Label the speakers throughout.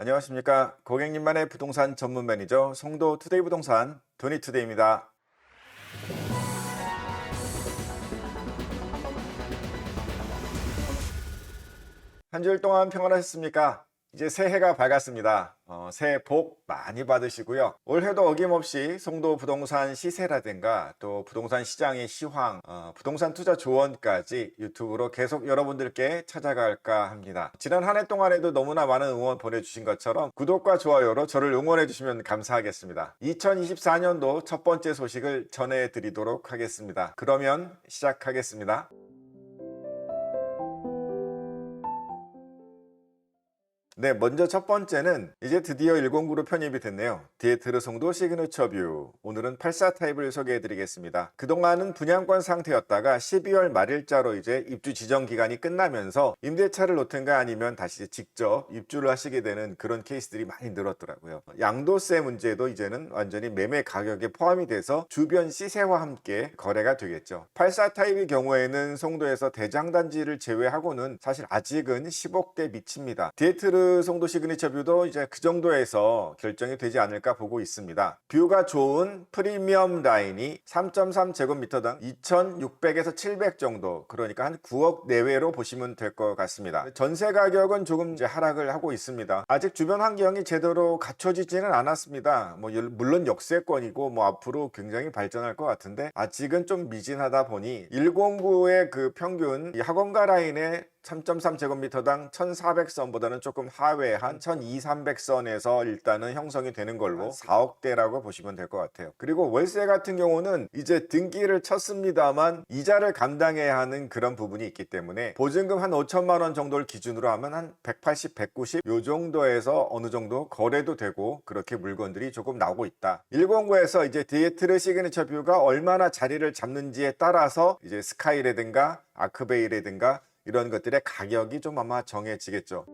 Speaker 1: 안녕하십니까. 고객님만의 부동산 전문 매니저 송도 투데이 부동산 도니투데이입니다. 한 주일 동안 평안하셨습니까? 이제 새해가 밝았습니다. 새해 복 많이 받으시고요. 올해도 어김없이 송도 부동산 시세라든가 또 부동산 시장의 시황, 부동산 투자 조언까지 유튜브로 계속 여러분들께 찾아갈까 합니다. 지난 한 해 동안에도 너무나 많은 응원 보내주신 것처럼 구독과 좋아요로 저를 응원해 주시면 감사하겠습니다. 2024년도 첫 번째 소식을 전해드리도록 하겠습니다. 그러면 시작하겠습니다. 네, 먼저 첫 번째는 이제 드디어 109로 편입이 됐네요. 디에트르 송도 시그니처 뷰. 오늘은 84 타입을 소개해 드리겠습니다. 그동안은 분양권 상태였다가 12월 말일자로 이제 입주 지정 기간이 끝나면서 임대차를 놓든가 아니면 다시 직접 입주를 하시게 되는 그런 케이스들이 많이 늘었더라고요. 양도세 문제도 이제는 완전히 매매 가격에 포함이 돼서 주변 시세와 함께 거래가 되겠죠. 84 타입의 경우에는 송도에서 대장단지를 제외하고는 사실 아직은 10억대 미칩니다. 디에트르 송도 시그니처 뷰도 이제 그 정도에서 결정이 되지 않을까 보고 있습니다. 뷰가 좋은 프리미엄 라인이 3.3제곱미터당 2,600에서 700 정도, 그러니까 한 9억 내외로 보시면 될 것 같습니다. 전세 가격은 조금 이제 하락을 하고 있습니다. 아직 주변 환경이 제대로 갖춰지지는 않았습니다. 물론 역세권이고 앞으로 굉장히 발전할 것 같은데 아직은 좀 미진하다 보니 109의 그 평균 이 학원가 라인의 3.3제곱미터당 1,400선보다는 조금 하회한 1,200~300선에서 일단은 형성이 되는 걸로 4억대라고 보시면 될 것 같아요. 그리고 월세 같은 경우는 이제 등기를 쳤습니다만 이자를 감당해야 하는 그런 부분이 있기 때문에 보증금 한 5천만 원 정도를 기준으로 하면 한 180, 190 요 정도에서 어느 정도 거래도 되고 그렇게 물건들이 조금 나오고 있다. 109에서 이제 디에트르 시그니처 뷰가 얼마나 자리를 잡는지에 따라서 이제 스카이라든가 아크베이라든가 이런 것들의 가격이 좀 아마 정해지겠죠.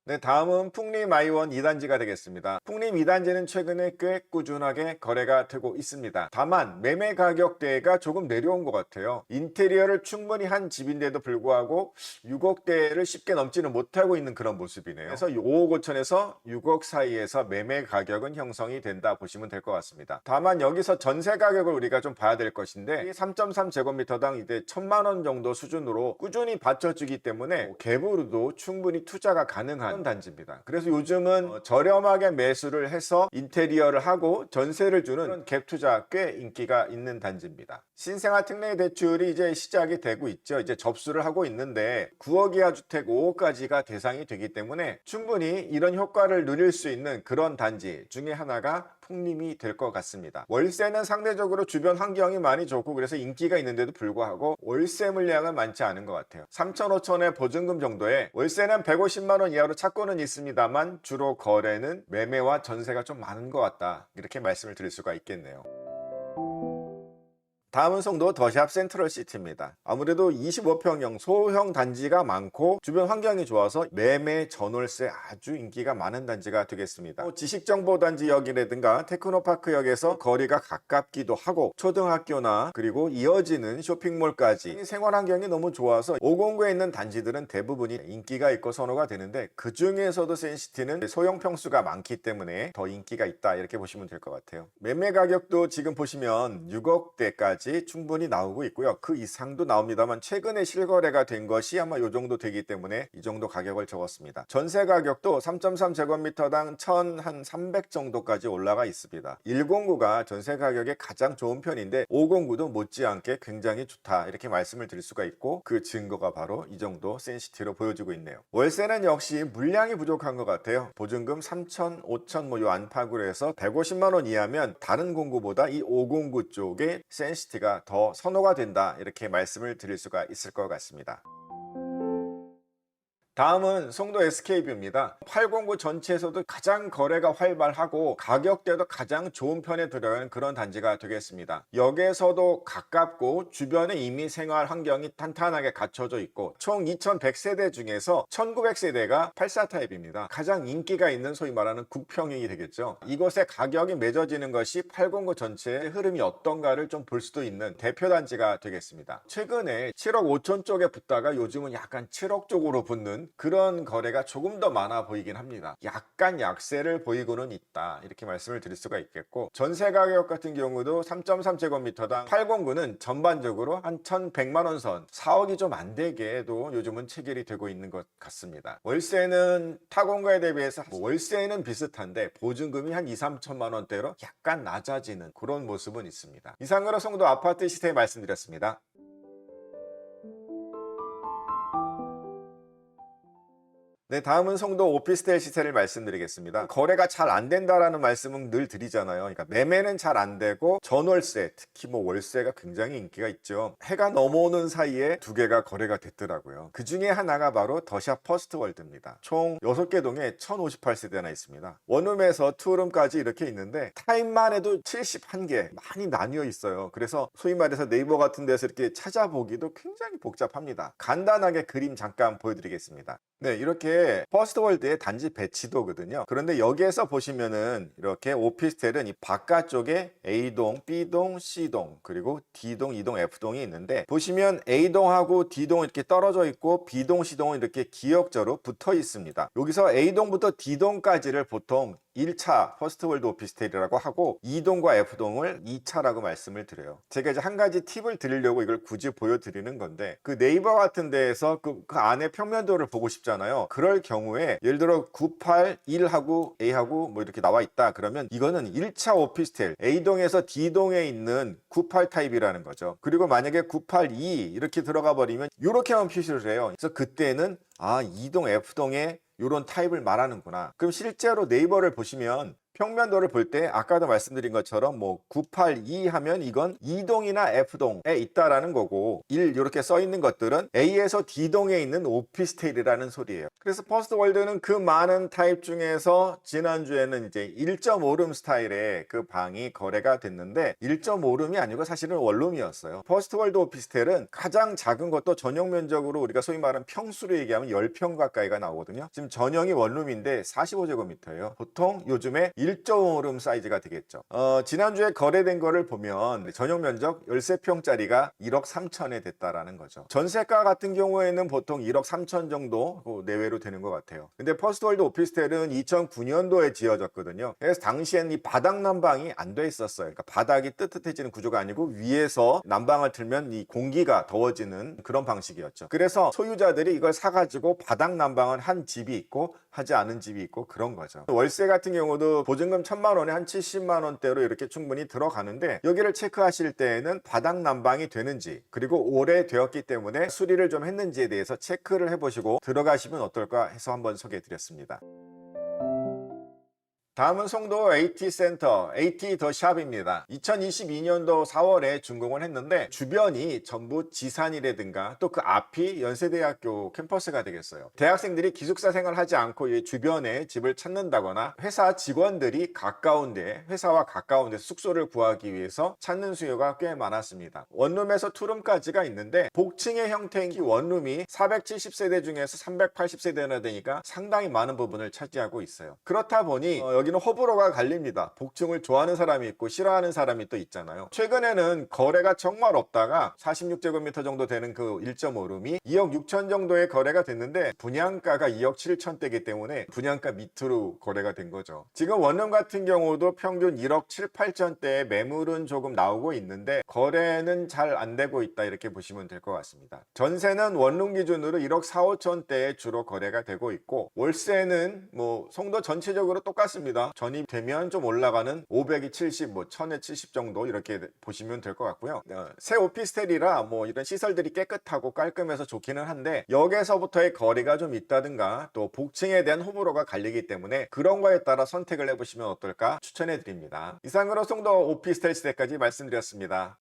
Speaker 1: 네, 다음은 풍림 아이원 2단지가 되겠습니다. 풍림 2단지는 최근에 꽤 꾸준하게 거래가 되고 있습니다. 다만 매매 가격대가 조금 내려온 것 같아요. 인테리어를 충분히 한 집인데도 불구하고 6억대를 쉽게 넘지는 못하고 있는 그런 모습이네요. 그래서 5억 5천에서 6억 사이에서 매매 가격은 형성이 된다 보시면 될 것 같습니다. 다만 여기서 전세 가격을 우리가 좀 봐야 될 것인데 3.3제곱미터당 이제 1,000만 원 정도 수준으로 꾸준히 받쳐주기 때문에 갭으로도 충분히 투자가 가능한 단지입니다. 그래서 요즘은 저렴하게 매수를 해서 인테리어를 하고 전세를 주는 갭 투자 꽤 인기가 있는 단지입니다. 신생아 특례 대출이 이제 시작이 되고 있죠. 이제 접수를 하고 있는데 9억 이하 주택 5억까지가 대상이 되기 때문에 충분히 이런 효과를 누릴 수 있는 그런 단지 중에 하나가 풍림이 될 것 같습니다. 월세는 상대적으로 주변 환경이 많이 좋고 그래서 인기가 있는데도 불구하고 월세 물량은 많지 않은 것 같아요. 3천 5천의 보증금 정도에 월세는 150만 원 이하로 찾고는 있습니다만 주로 거래는 매매와 전세가 좀 많은 것 같다, 이렇게 말씀을 드릴 수가 있겠네요. 다음은 송도 더샵 센트럴시티입니다. 아무래도 25평형 소형 단지가 많고 주변 환경이 좋아서 매매 전월세 아주 인기가 많은 단지가 되겠습니다. 지식정보단지역이라든가 테크노파크역에서 거리가 가깝기도 하고 초등학교나 그리고 이어지는 쇼핑몰까지 생활 환경이 너무 좋아서 509에 있는 단지들은 대부분이 인기가 있고 선호가 되는데 그 중에서도 센시티는 소형 평수가 많기 때문에 더 인기가 있다, 이렇게 보시면 될 것 같아요. 매매 가격도 지금 보시면 6억대까지 충분히 나오고 있고요. 그 이상도 나옵니다만 최근에 실거래가 된 것이 아마 이 정도 되기 때문에 이 정도 가격을 적었습니다. 전세 가격도 3.3제곱미터당 1,300 정도까지 올라가 있습니다. 109가 전세 가격에 가장 좋은 편인데 509도 못지않게 굉장히 좋다, 이렇게 말씀을 드릴 수가 있고 그 증거가 바로 이 정도 센시티로 보여지고 있네요. 월세는 역시 물량이 부족한 것 같아요. 보증금 3천, 5천 요 안팎으로 해서 150만 원 이하면 다른 공구보다 이 509 쪽에 센시티가 더 선호가 된다, 이렇게 말씀을 드릴 수가 있을 것 같습니다. 다음은 송도 SK뷰입니다. 809 전체에서도 가장 거래가 활발하고 가격대도 가장 좋은 편에 들어가는 그런 단지가 되겠습니다. 역에서도 가깝고 주변에 이미 생활 환경이 탄탄하게 갖춰져 있고 총 2100세대 중에서 1900세대가 84 타입입니다. 가장 인기가 있는 소위 말하는 국평형이 되겠죠. 이곳에 가격이 맺어지는 것이 809 전체의 흐름이 어떤가를 좀 볼 수도 있는 대표 단지가 되겠습니다. 최근에 7억 5천 쪽에 붙다가 요즘은 약간 7억 쪽으로 붙는 보이는 그런 거래가 조금 더 많아 보이긴 합니다. 약간 약세를 보이고는 있다, 이렇게 말씀을 드릴 수가 있겠고, 전세 가격 같은 경우도 3.3제곱미터당 809는 전반적으로 한 1,100만 원 선, 4억이 좀 안 되게도 요즘은 체결이 되고 있는 것 같습니다. 월세는 타공가에 대비해서 월세는 비슷한데 보증금이 한 2, 3천만 원대로 약간 낮아지는 그런 모습은 있습니다. 이상으로 송도 아파트 시세 말씀드렸습니다. 네, 다음은 송도 오피스텔 시세를 말씀드리겠습니다. 거래가 잘 안 된다라는 말씀은 늘 드리잖아요. 그러니까 매매는 잘 안 되고 전월세, 특히 뭐 월세가 굉장히 인기가 있죠. 해가 넘어오는 사이에 두 개가 거래가 됐더라고요. 그 중에 하나가 바로 더샵 퍼스트월드입니다. 총 6개 동에 1058세대나 있습니다. 원룸에서 투룸까지 이렇게 있는데 타입만 해도 71개 많이 나뉘어 있어요. 그래서 소위 말해서 네이버 같은 데서 이렇게 찾아보기도 굉장히 복잡합니다. 간단하게 그림 잠깐 보여드리겠습니다. 네, 이렇게 퍼스트월드의 단지 배치도거든요. 그런데 여기에서 보시면은 이렇게 오피스텔은 이 바깥쪽에 A동, B동, C동, 그리고 D동, E동, F동이 있는데, 보시면 A동하고 D동은 이렇게 떨어져 있고 B동, C동은 이렇게 기역자로 붙어 있습니다. 여기서 A동부터 D동까지를 보통 1차 퍼스트월드 오피스텔이라고 하고 2동과 F동을 2차라고 말씀을 드려요. 제가 이제 한 가지 팁을 드리려고 이걸 굳이 보여드리는 건데, 그 네이버 같은 데에서 그 안에 평면도를 보고 싶잖아요. 그럴 경우에 예를 들어 981하고 A하고 뭐 이렇게 나와 있다 그러면 이거는 1차 오피스텔 A동에서 D동에 있는 98 타입이라는 거죠. 그리고 만약에 982 이렇게 들어가 버리면 이렇게만 표시를 해요. 그래서 그때는 2동 F동에 이런 타입을 말하는구나. 그럼 실제로 네이버를 보시면 평면도를 볼 때 아까도 말씀드린 것처럼 뭐 982 하면 이건 2동이나 F동에 있다라는 거고, 1 이렇게 써 있는 것들은 A에서 D동에 있는 오피스텔이라는 소리예요. 그래서 퍼스트월드는 그 많은 타입 중에서 지난주에는 이제 1.5룸 스타일의 그 방이 거래가 됐는데 1.5룸이 아니고 사실은 원룸이었어요. 퍼스트월드 오피스텔은 가장 작은 것도 전용 면적으로 우리가 소위 말하는 평수로 얘기하면 10평 가까이가 나오거든요. 지금 전용이 원룸인데 45제곱미터예요. 보통 요즘에 1.5룸 사이즈가 되겠죠. 지난주에 거래된 거를 보면 전용 면적 13평짜리가 1억 3천에 됐다라는 거죠. 전세가 같은 경우에는 보통 1억 3천 정도 내외로 되는 것 같아요. 근데 퍼스트월드 오피스텔은 2009년도에 지어졌거든요. 그래서 당시에는 이 바닥 난방이 안 돼 있었어요. 그러니까 바닥이 뜨뜻해지는 구조가 아니고 위에서 난방을 틀면 이 공기가 더워지는 그런 방식이었죠. 그래서 소유자들이 이걸 사가지고 바닥 난방을 한 집이 있고 하지 않은 집이 있고 그런 거죠. 월세 같은 경우도 보증금 1,000만 원에 한 70만 원대로 이렇게 충분히 들어가는데, 여기를 체크하실 때에는 바닥 난방이 되는지, 그리고 오래되었기 때문에 수리를 좀 했는지에 대해서 체크를 해보시고 들어가시면 어떨까 해서 한번 소개해 드렸습니다. 다음은 송도 AT센터, AT 더 샵입니다. 2022년도 4월에 준공을 했는데 주변이 전부 지산이라든가 또 그 앞이 연세대학교 캠퍼스가 되겠어요. 대학생들이 기숙사 생활을 하지 않고 이 주변에 집을 찾는다거나 회사 직원들이 가까운데, 회사와 가까운데 숙소를 구하기 위해서 찾는 수요가 꽤 많았습니다. 원룸에서 투룸까지가 있는데 복층의 형태인 이 원룸이 470세대 중에서 380세대나 되니까 상당히 많은 부분을 차지하고 있어요. 그렇다 보니 여기는 호불호가 갈립니다. 복층을 좋아하는 사람이 있고 싫어하는 사람이 또 있잖아요. 최근에는 거래가 정말 없다가 46제곱미터 정도 되는 그 1.5룸이 2억 6천 정도의 거래가 됐는데 분양가가 2억 7천대이기 때문에 분양가 밑으로 거래가 된 거죠. 지금 원룸 같은 경우도 평균 1억 7, 8천대의 매물은 조금 나오고 있는데 거래는 잘 안 되고 있다, 이렇게 보시면 될 것 같습니다. 전세는 원룸 기준으로 1억 4, 5천대에 주로 거래가 되고 있고, 월세는 뭐 송도 전체적으로 똑같습니다. 전입되면 좀 올라가는 500이 70, 뭐 1000에 70 정도 이렇게 보시면 될 것 같고요. 새 오피스텔이라 뭐 이런 시설들이 깨끗하고 깔끔해서 좋기는 한데 여기에서부터의 거리가 좀 있다든가 또 복층에 대한 호불호가 갈리기 때문에 그런 거에 따라 선택을 해보시면 어떨까 추천해 드립니다. 이상으로 송도 오피스텔 시대까지 말씀드렸습니다.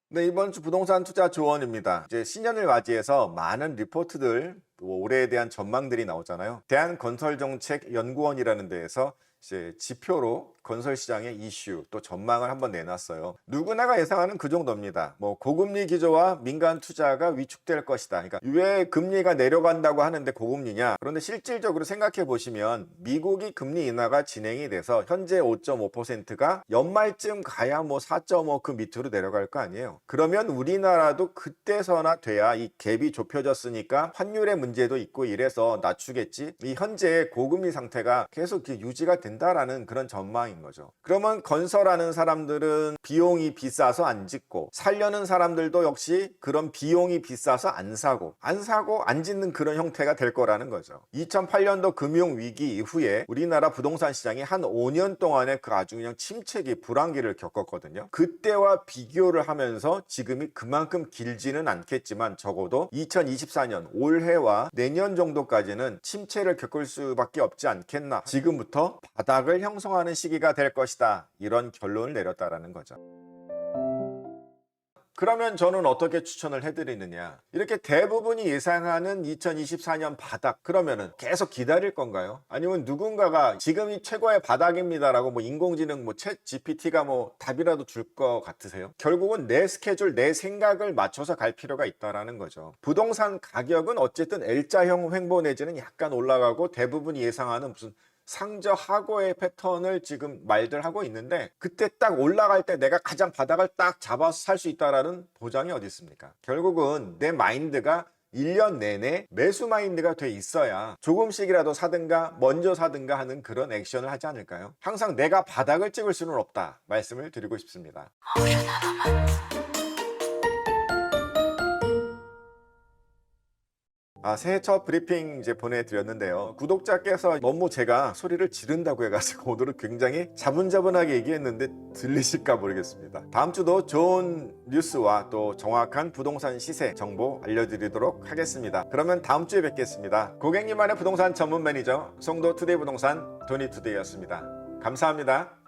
Speaker 1: 네, 이번 주 부동산 투자 조언입니다. 이제 신년을 맞이해서 많은 리포트들, 올해에 대한 전망들이 나오잖아요. 대한건설정책연구원이라는 데에서 이제 지표로 건설 시장의 이슈 또 전망을 한번 내놨어요. 누구나가 예상하는 그 정도입니다. 뭐 고금리 기조와 민간 투자가 위축될 것이다. 그러니까 왜 금리가 내려간다고 하는데 고금리냐? 그런데 실질적으로 생각해 보시면 미국이 금리 인하가 진행이 돼서 현재 5.5%가 연말쯤 가야 뭐 4.5 그 밑으로 내려갈 거 아니에요. 그러면 우리나라도 그때서나 돼야 이 갭이 좁혀졌으니까 환율의 문제도 있고 이래서 낮추겠지. 이 현재 고금리 상태가 계속 유지가 된다라는 그런 전망인 거죠. 그러면 건설하는 사람들은 비용이 비싸서 안 짓고, 살려는 사람들도 역시 그런 비용이 비싸서 안 사고 안 짓는 그런 형태가 될 거라는 거죠. 2008년도 금융위기 이후에 우리나라 부동산 시장이 한 5년 동안의 그 아주 그냥 침체기 불황기를 겪었거든요. 그때와 비교를 하면서 지금이 그만큼 길지는 않겠지만 적어도 2024년 올해와 내년 정도까지는 침체를 겪을 수밖에 없지 않겠나. 지금부터 바닥을 형성하는 시기가 될 것이다. 이런 결론을 내렸다라는 거죠. 그러면 저는 어떻게 추천을 해드리느냐. 이렇게 대부분이 예상하는 2024년 바닥, 그러면은 계속 기다릴 건가요? 아니면 누군가가 지금이 최고의 바닥입니다라고 뭐 인공지능 뭐 챗 GPT가 뭐 답이라도 줄 것 같으세요? 결국은 내 스케줄, 내 생각을 맞춰서 갈 필요가 있다라는 거죠. 부동산 가격은 어쨌든 L자형 횡보 내지는 약간 올라가고 대부분이 예상하는 무슨 상저하고의 패턴을 지금 말들 하고 있는데, 그때 딱 올라갈 때 내가 가장 바닥을 딱 잡아서 살 수 있다라는 보장이 어디 있습니까? 결국은 내 마인드가 1년 내내 매수 마인드가 돼 있어야 조금씩이라도 사든가 먼저 사든가 하는 그런 액션을 하지 않을까요? 항상 내가 바닥을 찍을 수는 없다 말씀을 드리고 싶습니다. 새해 첫 브리핑 이제 보내드렸는데요. 구독자께서 너무 제가 소리를 지른다고 해가지고 오늘은 굉장히 자분자분하게 얘기했는데 들리실까 모르겠습니다. 다음 주도 좋은 뉴스와 또 정확한 부동산 시세 정보 알려드리도록 하겠습니다. 그러면 다음 주에 뵙겠습니다. 고객님만의 부동산 전문 매니저 송도투데이 부동산 도니투데이였습니다. 감사합니다.